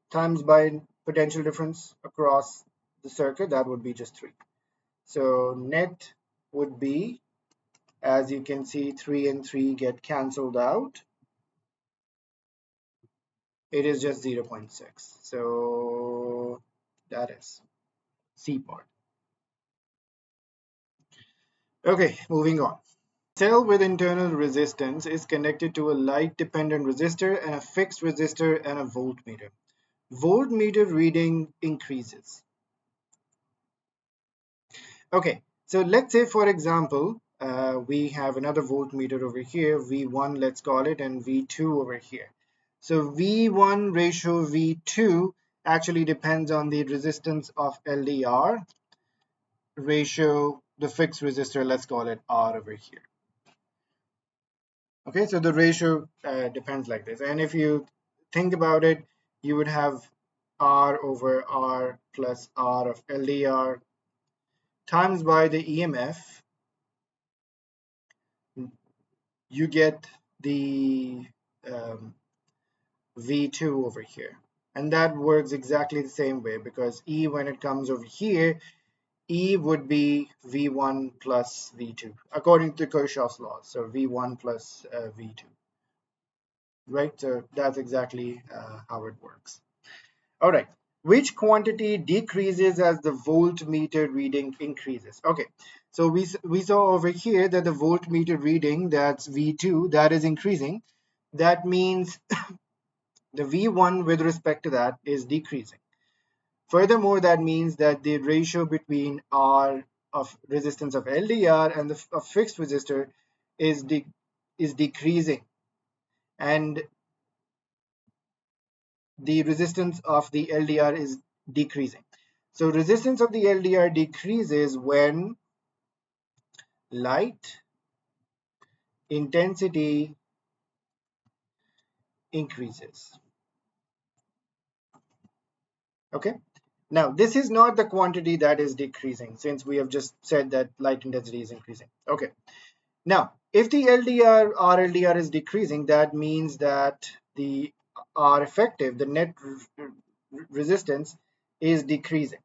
times by potential difference across the circuit, that would be just 3. So net would be, as you can see, 3 and 3 get cancelled out. It is just 0.6. So that is C part. Okay, moving on. Cell with internal resistance is connected to a light-dependent resistor and a fixed resistor and a voltmeter. Voltmeter reading increases. Okay, so let's say, for example, we have another voltmeter over here, V1, let's call it, and V2 over here. So V1 ratio V2 actually depends on the resistance of LDR ratio the fixed resistor, let's call it R over here. Okay, so the ratio depends like this. And if you think about it, you would have R over R plus R of LDR times by the EMF. You get the V2 over here. And that works exactly the same way, because E, when it comes over here, E would be V1 plus V2, according to Kirchhoff's law. So V1 plus V2, right? So that's exactly how it works. All right. Which quantity decreases as the voltmeter reading increases? Okay. So we saw over here that the voltmeter reading, that's V2, that is increasing. That means the V1 with respect to that is decreasing. Furthermore, that means that the ratio between R of resistance of LDR and the fixed resistor is decreasing, and the resistance of the LDR is decreasing. So resistance of the LDR decreases when light intensity increases. Okay. Now, this is not the quantity that is decreasing, since we have just said that light intensity is increasing. Okay. Now, if the LDR, RLDR is decreasing, that means that the R effective, the net resistance, is decreasing.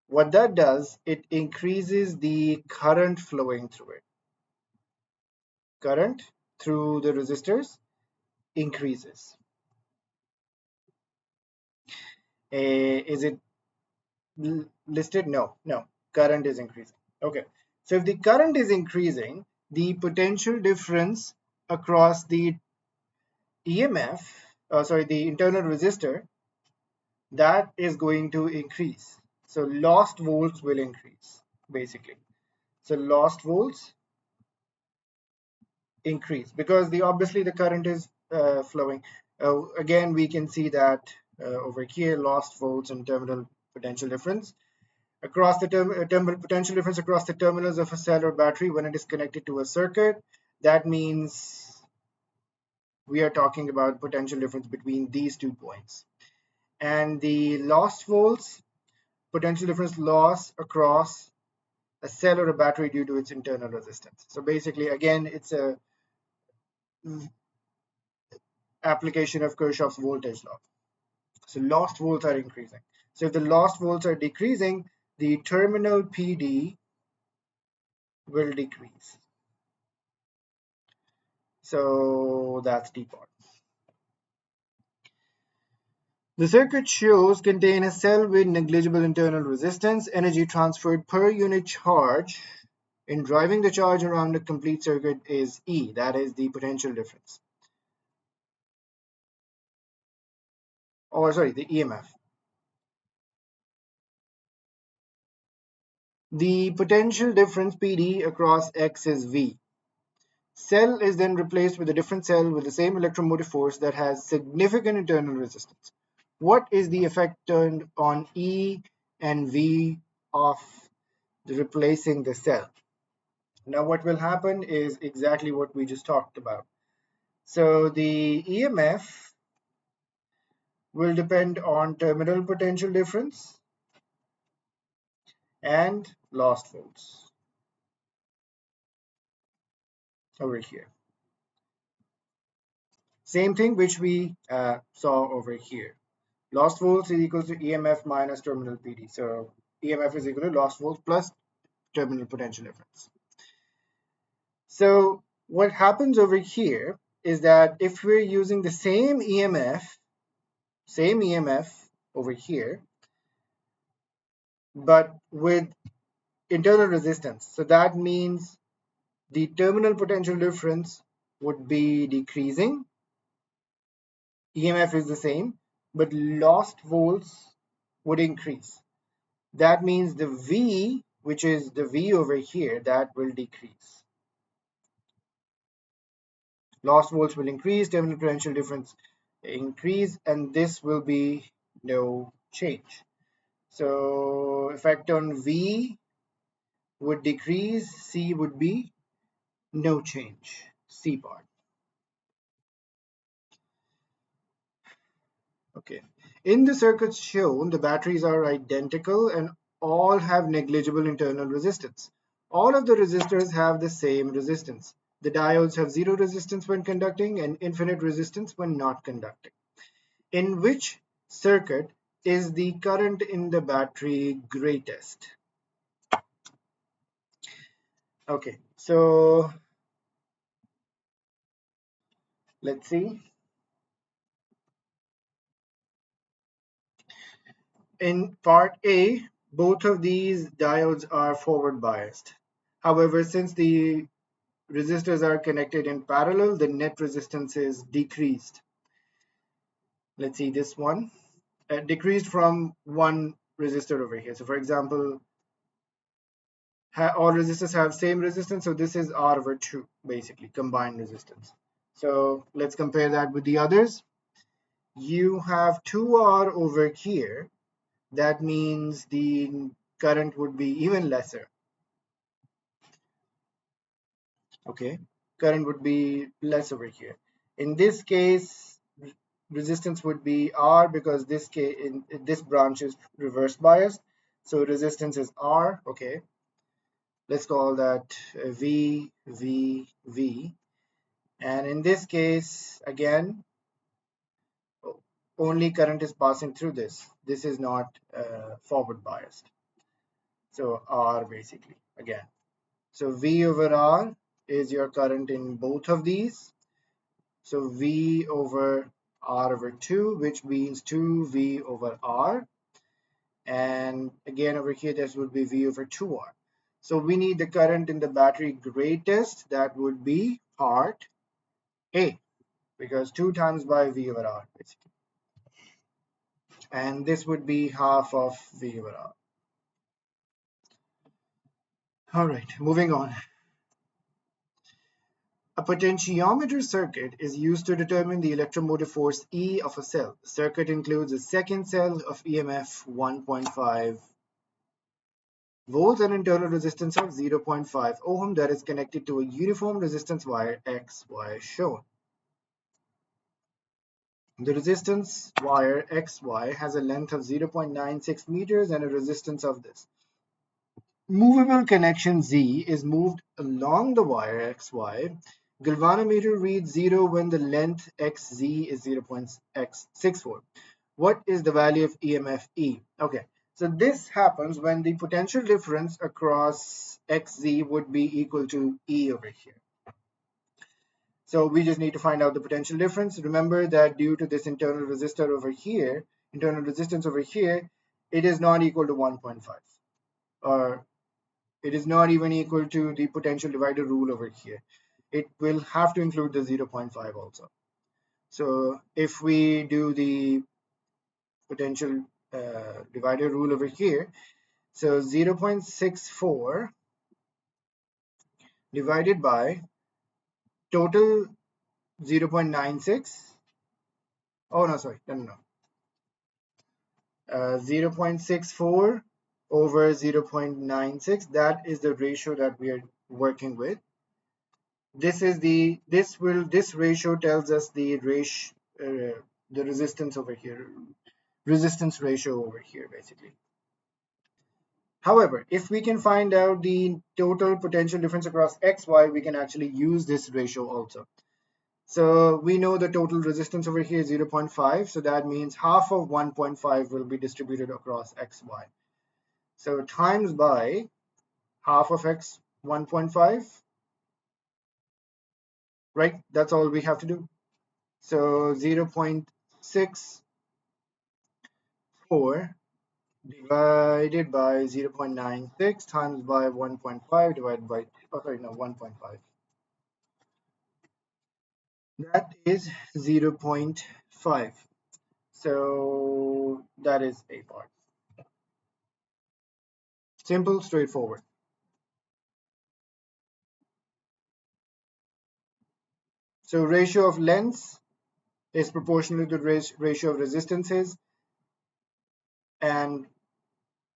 What that does, it increases the current flowing through it. Current through the resistors increases. Is it listed? No, no. Current is increasing. Okay. So if the current is increasing, the potential difference across the EMF, the internal resistor, that is going to increase. So lost volts will increase, basically. So lost volts increase because obviously the current is flowing. Again, we can see that over here, lost volts and terminal potential difference across the terminal potential difference across the terminals of a cell or battery when it is connected to a circuit. That means we are talking about potential difference between these 2 points. And the lost volts, potential difference loss across a cell or a battery due to its internal resistance. So basically, again, it's a application of Kirchhoff's voltage law. So lost volts are increasing. So if the lost volts are decreasing, the terminal PD will decrease. So that's D part. The circuit shows contain a cell with negligible internal resistance. Energy transferred per unit charge in driving the charge around a complete circuit is E, that is the potential difference. Or sorry, the EMF. The potential difference PD across X is V. Cell is then replaced with a different cell with the same electromotive force that has significant internal resistance. What is the effect turned on E and V of replacing the cell? Now what will happen is exactly what we just talked about. So the EMF will depend on terminal potential difference and lost volts over here. Same thing which we saw over here. Lost volts is equal to EMF minus terminal PD. So EMF is equal to lost volts plus terminal potential difference. So what happens over here is that if we're using the same EMF over here, but with internal resistance. So that means the terminal potential difference would be decreasing. EMF is the same, but lost volts would increase. That means the V, which is the V over here, that will decrease. Lost volts will increase, terminal potential difference increase, and this will be no change. So effect on V would decrease, C would be no change, C part. Okay. In the circuits shown, the batteries are identical and all have negligible internal resistance. All of the resistors have the same resistance. The diodes have zero resistance when conducting and infinite resistance when not conducting. In which circuit is the current in the battery greatest? Okay, so let's see. In part A, both of these diodes are forward biased. However, since the resistors are connected in parallel, the net resistance is decreased. Let's see this one. Decreased from one resistor over here. So for example, all resistors have same resistance, so this is R over 2, basically, combined resistance. So let's compare that with the others. You have 2R over here. That means the current would be even lesser. Okay, current would be less over here. In this case, resistance would be R because in this branch is reverse biased. So resistance is R. Okay, let's call that V, V, V. And in this case, again, only current is passing through this. This is not forward biased. So R basically, again. So V over R is your current in both of these. So V over R over 2, which means 2V over R. And again over here, this would be V over 2R. So we need the current in the battery greatest. That would be part A, because 2 times by V over R, basically. And this would be half of V over R. All right, moving on. A potentiometer circuit is used to determine the electromotive force E of a cell. The circuit includes a second cell of EMF 1.5 volts and internal resistance of 0.5 ohm that is connected to a uniform resistance wire XY shown. The resistance wire XY has a length of 0.96 meters and a resistance of this. Movable connection Z is moved along the wire XY. Galvanometer reads 0 when the length XZ is 0.64. What is the value of EMF E? Okay, so this happens when the potential difference across XZ would be equal to E over here. So we just need to find out the potential difference. Remember that due to this internal resistance over here, it is not equal to 1.5, or it is not even equal to the potential divider rule over here. It will have to include the 0.5 also. So if we do the potential divider rule over here, so 0.64 divided by total 0.96. Oh no, sorry, no. 0.64 over 0.96. That is the ratio that we are working with. This ratio tells us the the resistance over here, resistance ratio over here, basically. However, if we can find out the total potential difference across x, y, we can actually use this ratio also. So we know the total resistance over here is 0.5. So that means half of 1.5 will be distributed across x, y. So times by half of x 1.5, right? That's all we have to do. So 0.64 divided by 0.96 times by 1.5 divided by, oh sorry, no, 1.5. That is 0.5. So that is a part. Simple, straightforward. So ratio of lengths is proportional to the ratio of resistances, and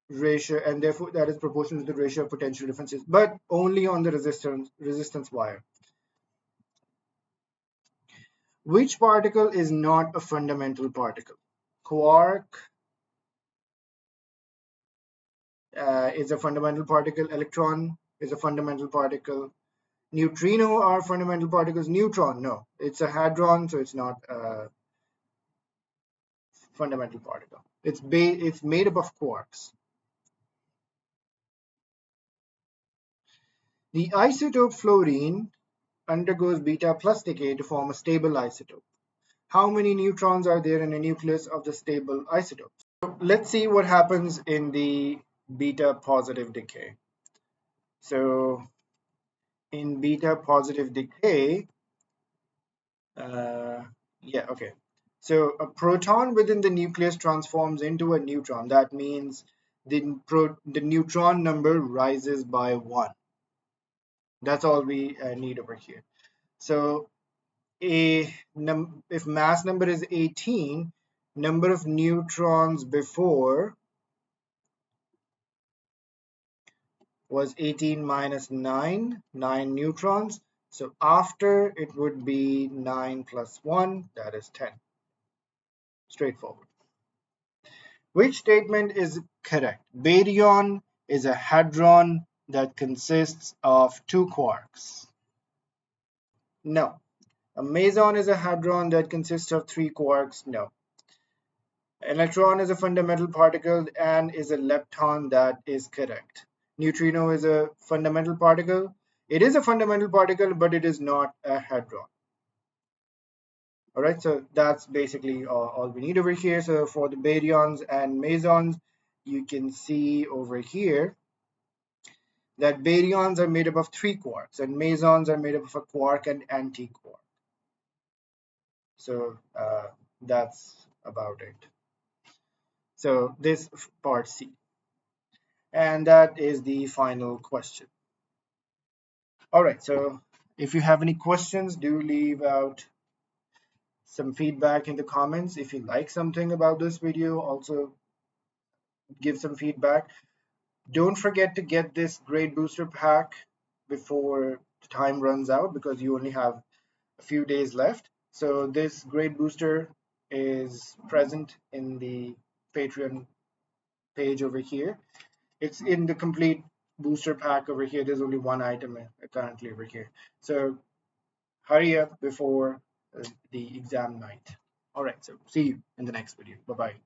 therefore that is proportional to the ratio of potential differences, but only on the resistance wire. Which particle is not a fundamental particle? Quark is a fundamental particle. Electron is a fundamental particle. Neutrino are fundamental particles. Neutron, no, it's a hadron, so it's not a fundamental particle. It's made up of quarks. The isotope fluorine undergoes beta plus decay to form a stable isotope. How many neutrons are there in a nucleus of the stable isotope? So let's see what happens in the beta positive decay. So in beta positive decay, yeah, okay. So a proton within the nucleus transforms into a neutron. That means the neutron number rises by 1. That's all we need over here. So if mass number is 18, number of neutrons before was 18 minus 9 neutrons. So after it would be 9 plus 1, that is 10. Straightforward. Which statement is correct? Baryon is a hadron that consists of 2 quarks. No. A meson is a hadron that consists of 3 quarks. No. Electron is a fundamental particle and is a lepton. That is correct. Neutrino is a fundamental particle. It is a fundamental particle, but it is not a hadron. All right, so that's basically all we need over here. So for the baryons and mesons, you can see over here that baryons are made up of 3 quarks and mesons are made up of a quark and anti-quark. So that's about it. So this part C. And that is the final question. All right, so if you have any questions, do leave out some feedback in the comments. If you like something about this video, also give some feedback. Don't forget to get this grade booster pack before the time runs out, because you only have a few days left. So this grade booster is present in the Patreon page over here. It's in the complete booster pack over here. There's only one item currently over here. So hurry up before the exam night. All right, so see you in the next video. Bye-bye.